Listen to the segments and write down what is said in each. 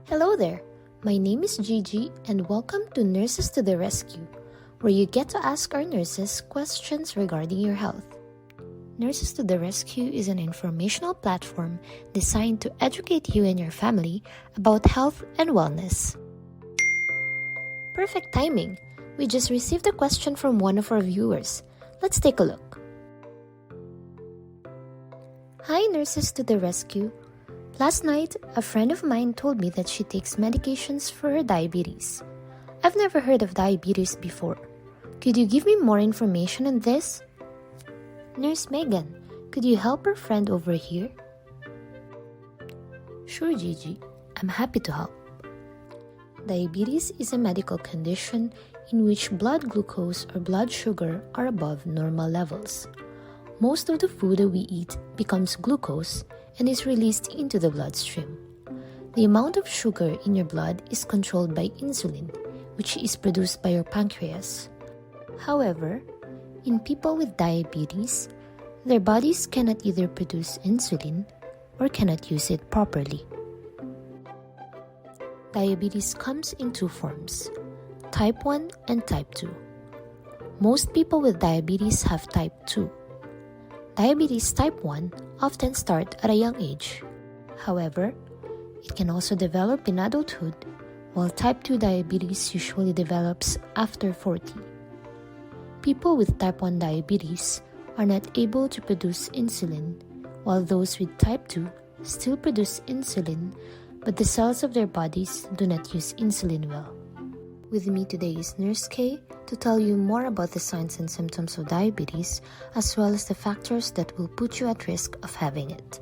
Hello there, my name is Gigi and welcome to Nurses to the Rescue, where you get to ask our nurses questions regarding your health. Nurses to the Rescue is an informational platform designed to educate you and your family about health and wellness. Perfect timing! We just received a question from one of our viewers. Let's take a look. Hi Nurses to the Rescue! Last night, a friend of mine told me that she takes medications for her diabetes. I've never heard of diabetes before. Could you give me more information on this? Nurse Megan, could you help our friend over here? Sure, Gigi. I'm happy to help. Diabetes is a medical condition in which blood glucose or blood sugar are above normal levels. Most of the food that we eat becomes glucose and is released into the bloodstream. The amount of sugar in your blood is controlled by insulin, which is produced by your pancreas. However, in people with diabetes, their bodies cannot either produce insulin or cannot use it properly. Diabetes comes in two forms, type 1 and type 2. Most people with diabetes have type 2. Diabetes type 1 often start at a young age. However, it can also develop in adulthood, while type 2 diabetes usually develops after 40. People with type 1 diabetes are not able to produce insulin, while those with type 2 still produce insulin, but the cells of their bodies do not use insulin well. With me today is Nurse Kay to tell you more about the signs and symptoms of diabetes, as well as the factors that will put you at risk of having it.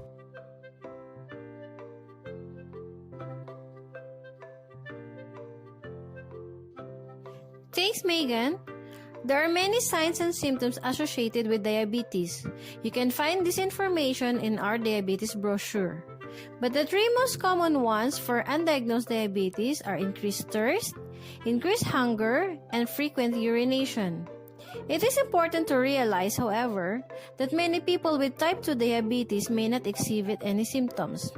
Thanks, Megan. There are many signs and symptoms associated with diabetes. You can find this information in our diabetes brochure. But the three most common ones for undiagnosed diabetes are increased thirst, increased hunger, and frequent urination. It is important to realize, however, that many people with type 2 diabetes may not exhibit any symptoms.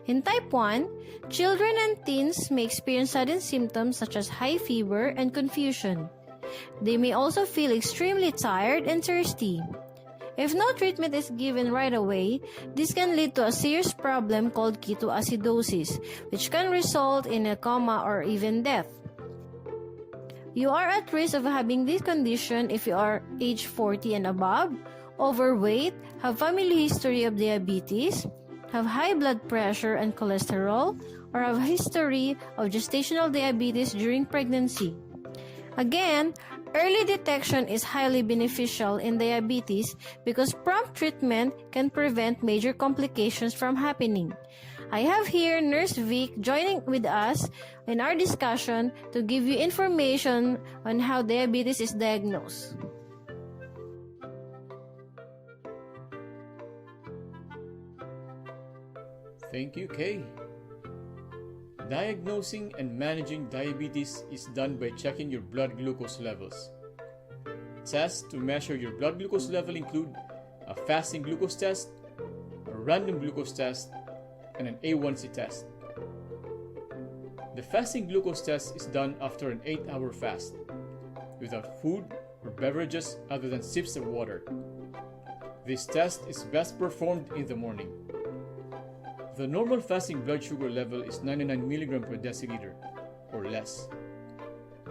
In type 1, children and teens may experience sudden symptoms such as high fever and confusion. They may also feel extremely tired and thirsty. If no treatment is given right away, this can lead to a serious problem called ketoacidosis, which can result in a coma or even death. You are at risk of having this condition if you are age 40 and above, overweight, have family history of diabetes, have high blood pressure and cholesterol, or have a history of gestational diabetes during pregnancy. Again, early detection is highly beneficial in diabetes because prompt treatment can prevent major complications from happening. I have here Nurse Vic joining with us in our discussion to give you information on how diabetes is diagnosed. Thank you, Kay. Diagnosing and managing diabetes is done by checking your blood glucose levels. Tests to measure your blood glucose level include a fasting glucose test, a random glucose test, and an A1C test. The fasting glucose test is done after an 8-hour fast, without food or beverages other than sips of water. This test is best performed in the morning. The normal fasting blood sugar level is 99 mg per deciliter or less.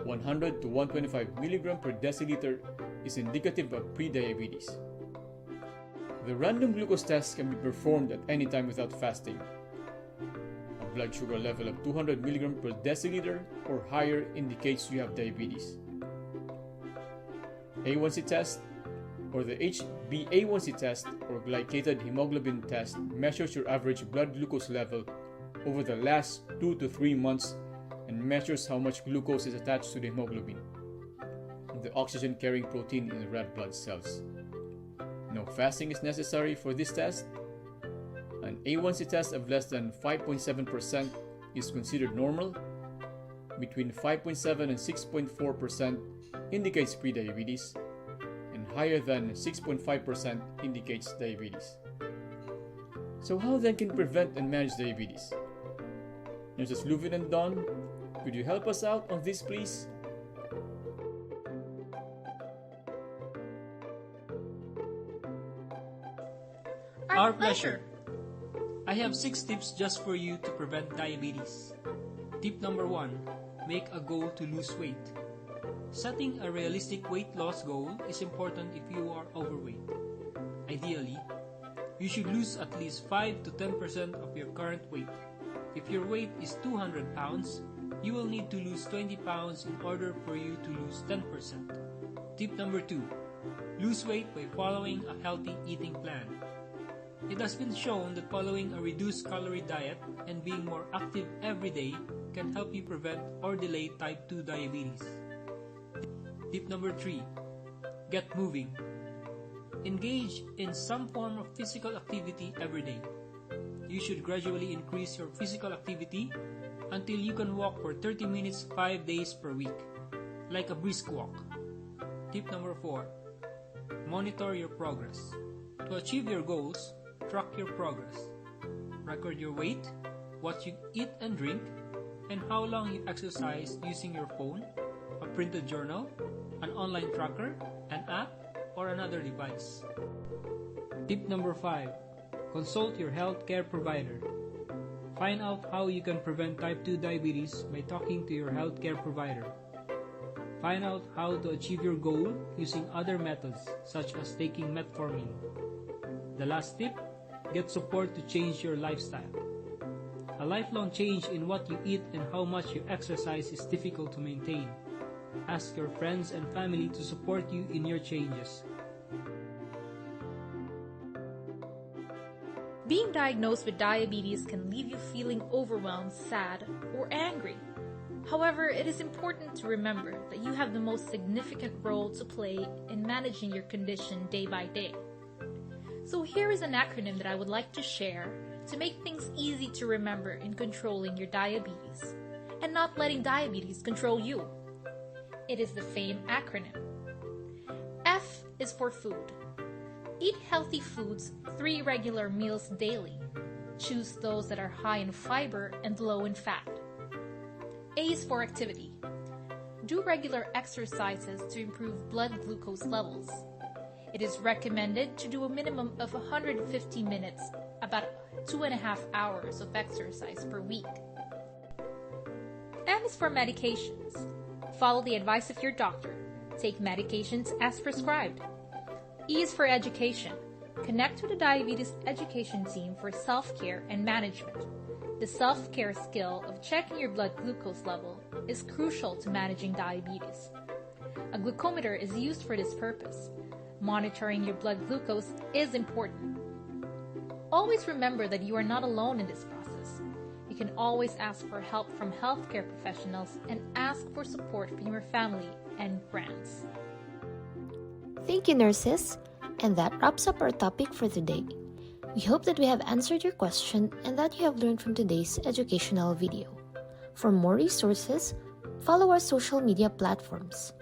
100 to 125 mg per deciliter is indicative of prediabetes. The random glucose test can be performed at any time without fasting. A blood sugar level of 200 mg per deciliter or higher indicates you have diabetes. A1C test or the HbA1c test or glycated hemoglobin test measures your average blood glucose level over the last 2 to 3 months and measures how much glucose is attached to the hemoglobin, the oxygen-carrying protein in the red blood cells. No fasting is necessary for this test. An A1C test of less than 5.7% is considered normal. Between 5.7 and 6.4% indicates prediabetes, and higher than 6.5% indicates diabetes. So how then can prevent and manage diabetes? Nurses Luvin and Don, could you help us out on this, please? Our pleasure. I have 6 tips just for you to prevent diabetes. Tip number 1, make a goal to lose weight. Setting a realistic weight loss goal is important if you are overweight. Ideally, you should lose at least 5 to 10% of your current weight. If your weight is 200 pounds, you will need to lose 20 pounds in order for you to lose 10%. Tip number 2, lose weight by following a healthy eating plan. It has been shown that following a reduced calorie diet and being more active every day can help you prevent or delay type 2 diabetes. Tip number 3, get moving. Engage in some form of physical activity every day. You should gradually increase your physical activity until you can walk for 30 minutes 5 days per week, like a brisk walk. Tip number 4, monitor your progress. To achieve your goals, track your progress. Record your weight, what you eat and drink, and how long you exercise using your phone, a printed journal, an online tracker, an app, or another device. Tip number 5, consult your healthcare provider. Find out how you can prevent type 2 diabetes by talking to your healthcare provider. Find out how to achieve your goal using other methods such as taking metformin. The last tip, get support to change your lifestyle. A lifelong change in what you eat and how much you exercise is difficult to maintain. Ask your friends and family to support you in your changes. Being diagnosed with diabetes can leave you feeling overwhelmed, sad, or angry. However, it is important to remember that you have the most significant role to play in managing your condition day by day. So here is an acronym that I would like to share to make things easy to remember in controlling your diabetes and not letting diabetes control you. It is the FAME acronym. F is for food. Eat healthy foods 3 regular meals daily. Choose those that are high in fiber and low in fat. A is for activity. Do regular exercises to improve blood glucose levels. It is recommended to do a minimum of 150 minutes, about 2.5 hours of exercise per week. M is for medications. Follow the advice of your doctor. Take medications as prescribed. E is for education. Connect with the diabetes education team for self-care and management. The self-care skill of checking your blood glucose level is crucial to managing diabetes. A glucometer is used for this purpose. Monitoring your blood glucose is important. Always remember that you are not alone in this process. You can always ask for help from healthcare professionals and ask for support from your family and friends. Thank you, nurses. And that wraps up our topic for today. We hope that we have answered your question and that you have learned from today's educational video. For more resources, follow our social media platforms.